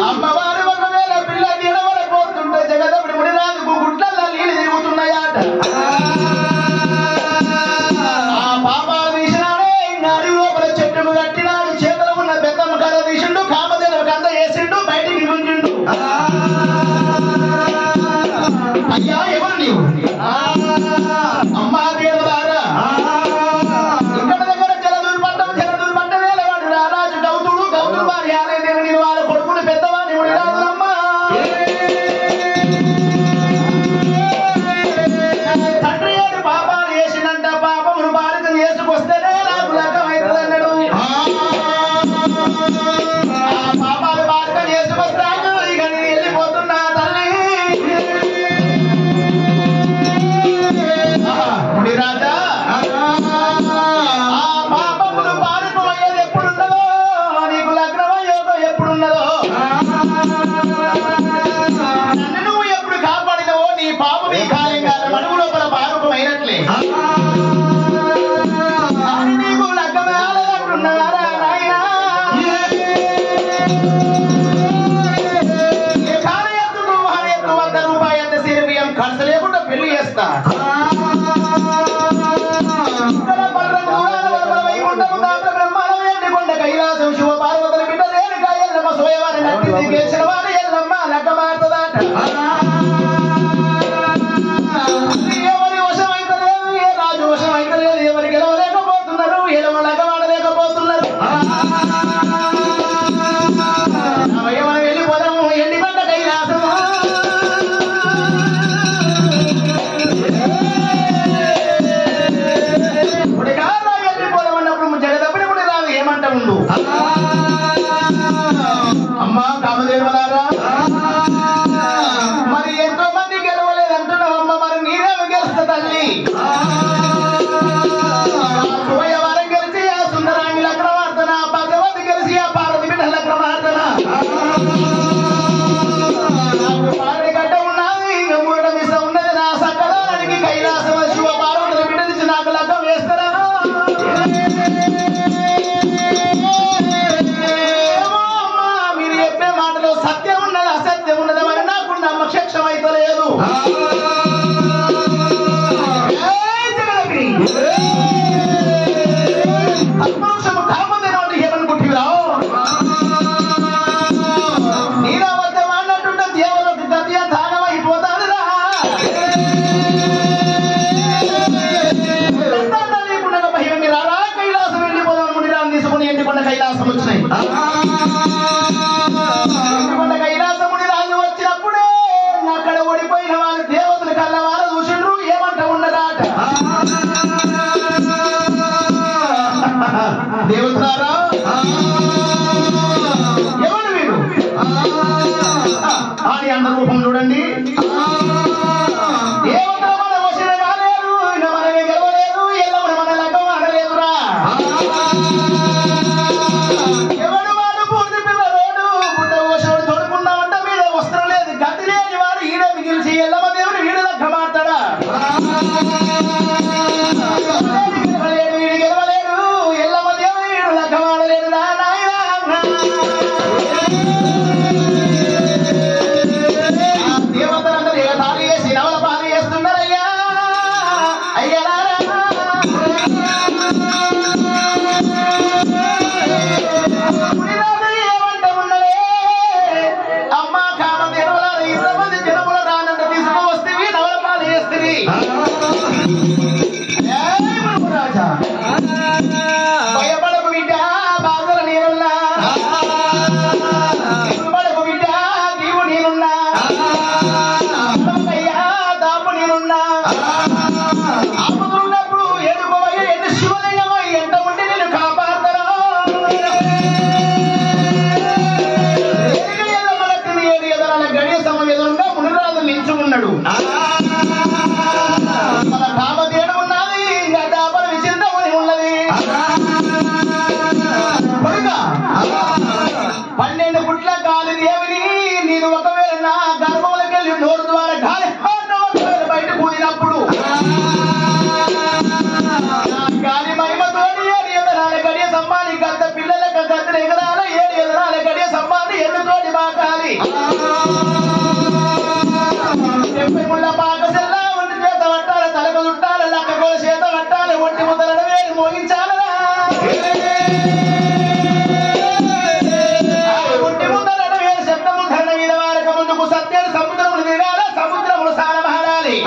అమ్మవారు ఒకవేళ పిల్ల నీడవలపోతుంటే జగదముడి ముడిరాజుకు గుట్లల్లో నీళ్ళు తిరుగుతున్నాయట. ఆ పాపాలు తీసినాడే నాడి లోపల చెట్టును కట్టినాడు. చేతులు ఉన్న బెత్తమ్మ కథ తీసిండు. కామదేవ కంద వేసిండు. బయటికి గుంజిండు. అయ్యా ఎవరు నీవు? అమ్మా దేవదారా ఇక్కడ దగ్గర జలదులు పట్టం వేలవాడు రారాజు గౌతుడు. గౌతుడు వారి ఆలయ వాళ్ళ కొడుకుని పెద్దవాడిని రాజులమ్మా. తండ్రి ఏడు పాపాలు చేసినంట. పాపమును బాలిక చేసుకొస్తేనే నాకు లెక్కమవుతుంది అన్నాడు. ఆ పాపాలు బాలిక చేసుకొస్తాను. ఇక నేను వెళ్ళిపోతున్నా తల్లి. రాజా ఆ పాపమును బాలికమయ్యేది ఎప్పుడున్నదో, నీకు లగ్నమయ్యేదో ఎప్పుడున్నదో, నన్ను నువ్వు ఎప్పుడు కాపాడినవో నీ పాపం ఈ కాలంగా మడుగు లోపల పాపమైనట్లే. నీకు లగ్నమేలదంటున్నారా నాయనా? ఏ కాల ఎత్తు నువ్వు అని ఎత్తు 100 రూపాయలు ఎంత సేవియం ఖర్చు లేకుండా పెళ్లి చేస్తా. కైలాసం శివ పార్వతుల బిడ్డ రేణుకా ఎల్లమ్మ సోయవారి నట్టింది గెలిచిన వారు ఎల్లమ్మ లెక్క మారుతుందట. ఎవరి వశం అయితే లేదు, ఏ రాజు వశం అయితే లేదు. ఎవరు గెలవలేకపోతున్నారు, ఎలవ లెక్క వాడలేకపోతున్నారు. మనం వెళ్ళిపోదాము ఎండిపడ్డ కైలాసం. ఏమంట ఉండు అమ్మా కామదేవలారా. మరి ఎంతో మంది గెలవలేదంటున్నావు అమ్మ. మరి నీరేమి గెలుస్తా తల్లి? శుభయవారం గెలిచి ఆ సుందరాంగి లగ్నమార్తన, భగవతి గెలిచి ఆ పార్వతి బిడ్డ లగ్నమార్తన. నాకు పార్వతి గడ్డ ఉన్నది, ఇక మూడ మిస ఉన్నది. నా సకలానికి కైలాసం శివ పార్వతుల బిడ్డ నుంచి నాకు లగ్గం వేస్తారా? మీరు చెప్పే మాటలో సత్యం ఉన్నది అసత్యం ఉన్నది మరి నాకు నమ్మక్షం అయితే లేదు. ఏమనుకుంటున్నావు? నీలో వద్ద అన్నట్టుంటే దేవులకు గతి తాగమైపోతాడురా. లేకుండా మహిమ మీరు అలా కైలాసం వెళ్ళిపోదాం. ముడిరాన్ని తీసుకుని ఎండికొండ కైలాసం వచ్చినాయి. ఎండికొండ కైలాసముని రాజు వచ్చినప్పుడే అక్కడ ఓడిపోయిన వాళ్ళు దేవతలు కళ్ళ వాళ్ళు చూసిండ్రు. ఏమంట ఉన్నదాట దేవతలారా, ఎవరు వీరు అని అన్న రూపం చూడండి. దేవతల మన వశన కాలేదు, మనమే గెలవలేదు, ఎల్లవరు మన లగ్గం ఆడలేదురా. ఎవడు వాడు పూర్తి పిల్లలోడు గుడ్డ వశోడు తొడుకున్నామంట. మీద వస్త్రం లేదు, గతి లేని వాడు ఈడ మిగిల్చి ఎల్లమ్మ దేవుడు వీడు లగ్గ మాట్లాడా. వీడు గెలవలేడు, ఎల్లమ్మ దేవుడు వీడు లగ్గ మాడలేడు రా నాయనా. దేవతల 70 ముళ్ళ పాక సెల్ల ఒంటి చేత పట్టాలి తలకు చుట్టాలి లక్క గోల చేత పట్టాలి ఒంటి ముద్దలను వేసి మోగించాలరా ఒంటి ముద్దలను వేసి శబ్దము ధరణ మీద వారక ముందుకు సత్యాలు సముద్రములు దిగాల సముద్రములు సారమాడాలి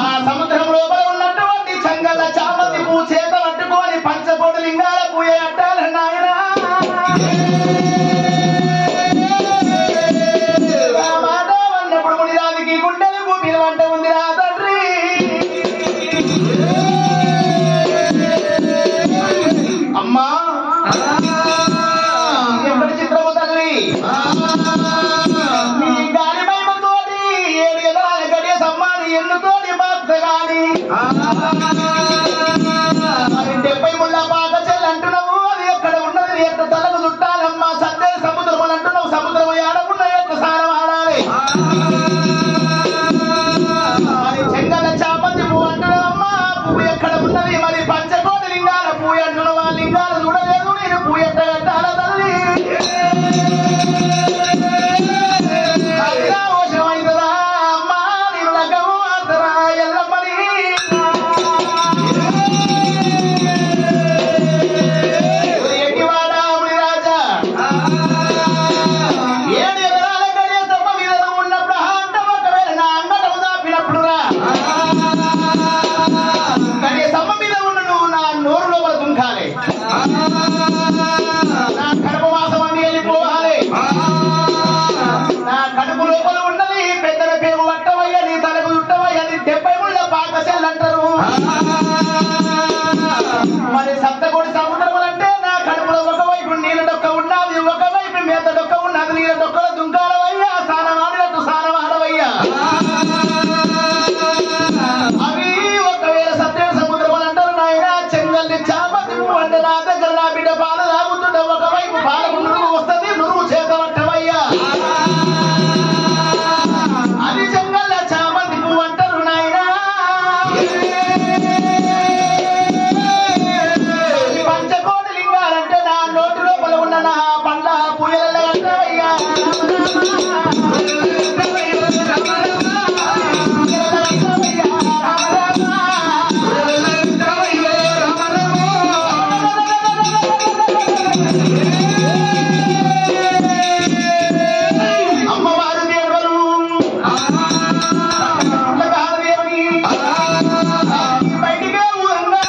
ఆ సముద్రం లోపల ఉన్నటువంటి చంగల చామంతి పూ చేత పట్టుకొని పంచకోటి లింగాల పూయ అట్టాలి నాయన గుండెలకు పిలవంట ఉంది రా తండ్రి అమ్మా ఎక్కడి చిత్రము తల్లి నీ గాలి మహిమతోటి 7 ఎకరాల గడియ సమ్మాని ఎన్నుతోటి భక్త గాని 70 ముళ్ళ పాక చెల్లి అంటున్నావు అది ఎక్కడ ఉన్నది ఎక్కడ తలకు చుట్టాలమ్మా సత్య సముద్రం అని అంటున్నావు సముద్రం ఆడకుండా యొక్క సారం ఆడాలి చెంగల చామంతి పువ్వు అంటున్నావమ్మా పువ్వు ఎక్కడ ఉన్నది మరి పంచకోటి లింగాల పువ్వు అంటున్నావు ఆ లింగాలు చూడలేదు నేను పువ్వు ఎట్ట కట్టాల తల్లి అవసరమైందా అమ్మా నేను లగ్గము ఆడతారా ఎల్లమ్మని ఎట్టివాడా రాజా 7 ఎకరాల గడియ తప్ప మీద ఉన్నప్పుడు అంట ఒకవేళ నా అంగటము దాపినప్పుడు రా కానీ సమ్మ మీద ఉన్న నువ్వు నా నోరు లోపల దుంకాలి నా కడుపు మాసం అన్ని వెళ్ళిపోవాలి నా కడుపు లోపల ఉన్నది పెద్దల పేరు పట్టవయ్య నీ తలకు చుట్టవయ్య నీ 70 ముళ్ళ పాక సెల్ అంటారు మరి సప్తకోటి సముద్రములు అంటే నా కడుపులో ఒకవైపు నీళ్ళ డొక్క ఉన్నది ఒకవైపు మేత డొక్క ఉన్నది నీళ్ళ డొక్కల దుంకాలవయ్యా సానం ఆడినట్టు సానం ఆడవయ్యా అవి ఒకవేళ సత్య సముద్రములు అంటారు నాయన చెంగల్ని చాపతి అంటే నా దగ్గర నా బిడ్డ పాలు తాగుతుంటే ఒకవైపు పాలకు నురుగు వస్తుంది నురుగు చేత పట్టవయ్యా అది చెంగల్ల చామంతి పువ్వు అంటారు నాయన పంచకోటి లింగాలంటే నా నోటి లోపల ఉన్న నా పండ్ల పూయల అంటావయ్యా అమ్మవారు దేవుడు దేవుని బయటికే ఊరంగా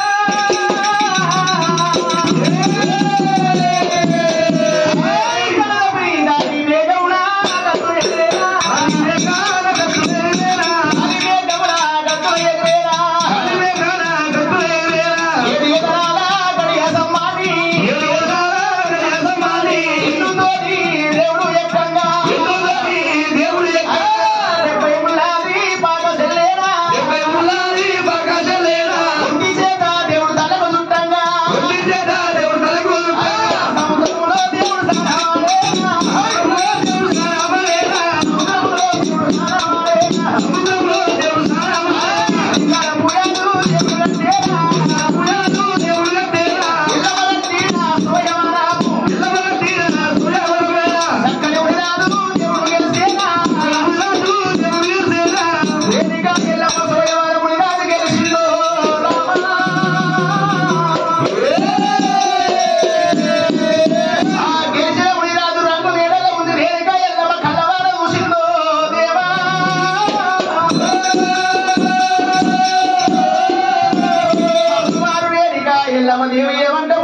ఎల్లమ్మ దేవి ఏమంటావు